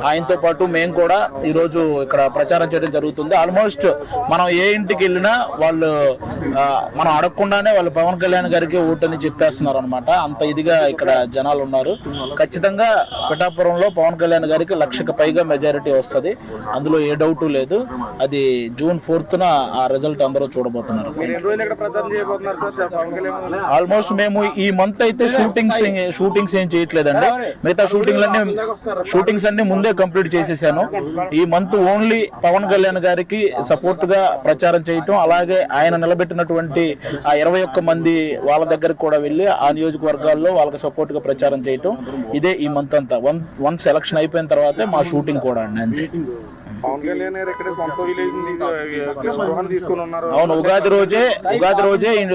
ఆయనతో పాటు మేము కూడా ఈ రోజు ఇక్కడ ప్రచారం చేయడం జరుగుతుంది. ఆల్మోస్ట్ మనం ఏ ఇంటికి వెళ్ళినా వాళ్ళు మనం అడగకుండానే వాళ్ళు పవన్ కళ్యాణ్ గారికి ఓటని చెప్పేస్తున్నారు అనమాట. అంత ఇదిగా ఇక్కడ జనాలు ఉన్నారు. ఖచ్చితంగా పిఠాపురంలో పవన్ కళ్యాణ్ గారికి 1,00,000కి పైగా మెజారిటీ వస్తుంది. అందులో ఏ డౌట్ లేదు. అది June 4th ఆ రిజల్ట్ అందరూ చూడబోతున్నారు. ఆల్మోస్ట్ మేము ఈ మంత్ అయితే షూటింగ్స్ ఏం చేయట్లేదండి. మిగతా షూటింగ్స్ అన్ని ముందే కంప్లీట్ చేసేసాను. ఈ మంత్ ఓన్లీ పవన్ కళ్యాణ్ గారికి సపోర్ట్ గా ప్రచారం చేయటం, అలాగే ఆయన నిలబెట్టినటువంటి ఆ 21 మంది వాళ్ళ దగ్గరకు కూడా వెళ్ళి ఆ నియోజకవర్గాల్లో వాళ్ళకి సపోర్ట్ గా ప్రచారం చేయటం, ఇదే ఈ మంత్ అంతా. వన్స్ ఎలక్షన్ అయిపోయిన తర్వాతే మా షూటింగ్ కూడా అండి. అవును, ఉగాది రోజే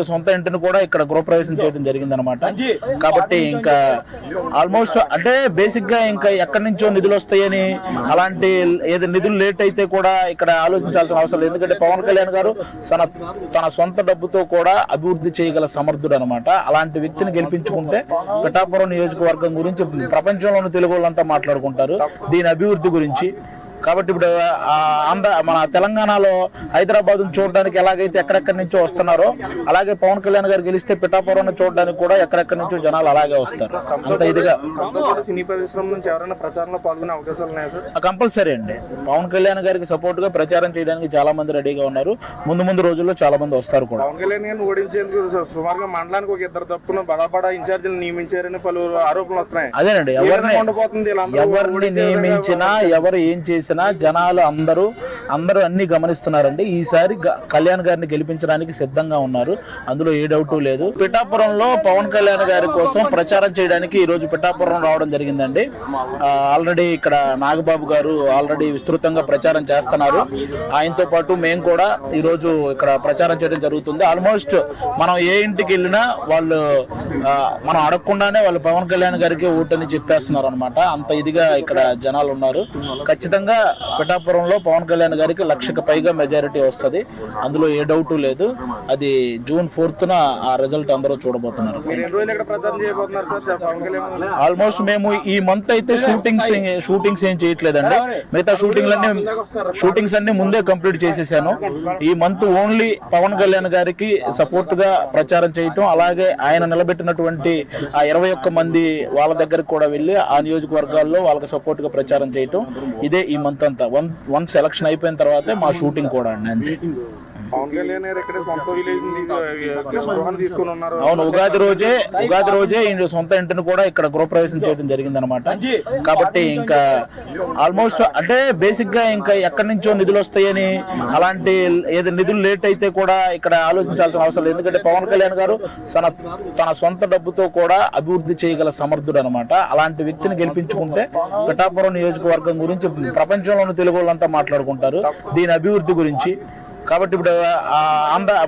సొంత ఇంటిని కూడా ఇక్కడ గృహప్రవేశం చేయడం జరిగింది అనమాట. కాబట్టి ఇంకా ఆల్మోస్ట్ అంటే బేసిక్ గా ఇంకా ఎక్కడి నుంచో నిధులు వస్తాయని, అలాంటి ఏదో నిధులు లేట్ అయితే కూడా ఇక్కడ ఆలోచించాల్సిన అవసరం లేదు. ఎందుకంటే పవన్ కళ్యాణ్ గారు తన సొంత డబ్బుతో కూడా అభివృద్ధి చేయగల సమర్థుడు అనమాట. అలాంటి వ్యక్తిని గెలిపించుకుంటే పిఠాపురం నియోజకవర్గం గురించి ప్రపంచంలోని తెలుగు వాళ్ళంతా మాట్లాడుకుంటారు, దీని అభివృద్ధి గురించి. కాబట్టి ఇప్పుడు మన తెలంగాణలో హైదరాబాద్ చూడడానికి ఎలాగైతే ఎక్కడెక్కడి నుంచో వస్తున్నారో, అలాగే పవన్ కళ్యాణ్ గారు గెలిస్తే పిఠాపురం చూడడానికి కూడా ఎక్కడెక్కడి నుంచో జనాలు అలాగే వస్తారు. అంత ఇదిగా సినీ పరిశ్రమ నుంచి ఎవరైనా ప్రచారంలో పాల్గొనే అవకాశాలు ఉన్నాయా? కంపల్సరీ అండి. పవన్ కళ్యాణ్ గారికి సపోర్ట్ గా ప్రచారం చేయడానికి చాలా మంది రెడీగా ఉన్నారు. ముందు రోజుల్లో చాలా మంది వస్తారు కూడా. పవన్ కళ్యాణ్ గారిని ఓడించేందుకు సుమారుగా మండలానికి ఒక 2 తప్పున బడా ఇన్ఛార్జీలు నియమించారని పలు ఆరోపణలు వస్తున్నాయి. అదేనండి, ఎవరిని నియమించినా ఎవరు ఏం చేసినా జనాలు అందరూ అన్ని గమనిస్తున్నారండి. ఈసారి కళ్యాణ్ గారిని గెలిపించడానికి సిద్ధంగా ఉన్నారు, అందులో ఏ డౌట్ లేదు. పిఠాపురంలో పవన్ కళ్యాణ్ గారి కోసం ప్రచారం చేయడానికి ఈ రోజు పిఠాపురం రావడం జరిగిందండి. ఆల్రెడీ ఇక్కడ నాగబాబు గారు ఆల్రెడీ విస్తృతంగా ప్రచారం చేస్తున్నారు. ఆయనతో పాటు మేము కూడా ఈ రోజు ఇక్కడ ప్రచారం చేయడం జరుగుతుంది. ఆల్మోస్ట్ మనం ఏ ఇంటికి వెళ్ళినా వాళ్ళు మనం అడగకుండానే వాళ్ళు పవన్ కళ్యాణ్ గారికి ఓటని చెప్పేస్తున్నారు అనమాట. అంత ఇదిగా ఇక్కడ జనాలు ఉన్నారు. ఖచ్చితంగా పిఠాపురంలో పవన్ కళ్యాణ్ గారికి 1,00,000కి పైగా మెజారిటీ వస్తుంది. అందులో ఏ డౌట్ లేదు. అది June 4th ఆ రిజల్ట్ అందరూ చూడబోతున్నారు. ఆల్మోస్ట్ మేము ఈ మంత్ అయితే షూటింగ్స్ ఏం చేయట్లేదండి. మిగతా షూటింగ్స్ అన్ని ముందే కంప్లీట్ చేసేసాను. ఈ మంత్ ఓన్లీ పవన్ కళ్యాణ్ గారికి సపోర్ట్ గా ప్రచారం చేయటం, అలాగే ఆయన నిలబెట్టినటువంటి ఆ 21 మంది వాళ్ళ దగ్గరకు కూడా వెళ్ళి ఆ నియోజకవర్గాల్లో వాళ్ళకి సపోర్ట్ గా ప్రచారం చేయటం, ఇదే ఈ మంత్ అంతా. వన్స్ ఎలక్షన్ అయిపోయిన తర్వాతే మా షూటింగ్ కూడా అండి. అవును, ఉగాది రోజే సొంత ఇంటిని కూడా ఇక్కడ గృహప్రవేశం చేయడం జరిగింది అనమాట. కాబట్టి ఇంకా ఆల్మోస్ట్ అంటే బేసిక్ గా ఇంకా ఎక్కడి నుంచో నిధులు వస్తాయని, అలాంటి ఏదో నిధులు లేట్ అయితే కూడా ఇక్కడ ఆలోచించాల్సిన అవసరం లేదు. ఎందుకంటే పవన్ కళ్యాణ్ గారు తన సొంత డబ్బుతో కూడా అభివృద్ధి చేయగల సమర్థుడు అనమాట. అలాంటి వ్యక్తిని గెలిపించుకుంటే పిఠాపురం నియోజకవర్గం గురించి ప్రపంచంలోని తెలుగు వాళ్ళంతా మాట్లాడుకుంటారు, దీని అభివృద్ధి గురించి. కాబట్టి ఇప్పుడు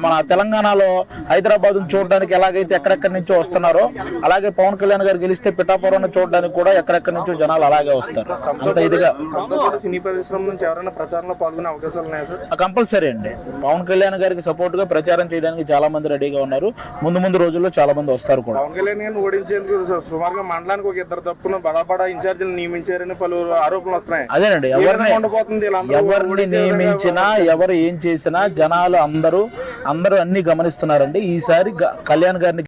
మన తెలంగాణలో హైదరాబాద్ చూడడానికి ఎలాగైతే ఎక్కడెక్కడి నుంచో వస్తున్నారో, అలాగే పవన్ కళ్యాణ్ గారు గెలిస్తే పిఠాపురం చూడడానికి కూడా ఎక్కడెక్కడి నుంచో జనాలు అలాగే వస్తారు. అంత ఇదిగా సినీ పరిశ్రమ నుంచి ఎవరైనా ప్రచారంలో పాల్గొనే అవకాశాలు ఉన్నాయా? కంపల్సరీ అండి. పవన్ కళ్యాణ్ గారికి సపోర్ట్ గా ప్రచారం చేయడానికి చాలా మంది రెడీగా ఉన్నారు. ముందు రోజుల్లో చాలా మంది వస్తారు కూడా. పవన్ కళ్యాణ్ గారిని ఓడించేందుకు సుమారుగా మండలానికి ఒక 2 తప్పున బడా ఇన్ఛార్జీలు నియమించారని పలు ఆరోపణలు వస్తున్నాయి. అదేనండి, ఎవరిని నియమించినా ఎవరు ఏం చేసినా జనాలు అందరూ అన్ని గమనిస్తున్నారండి. ఈసారి కళ్యాణ్ గారిని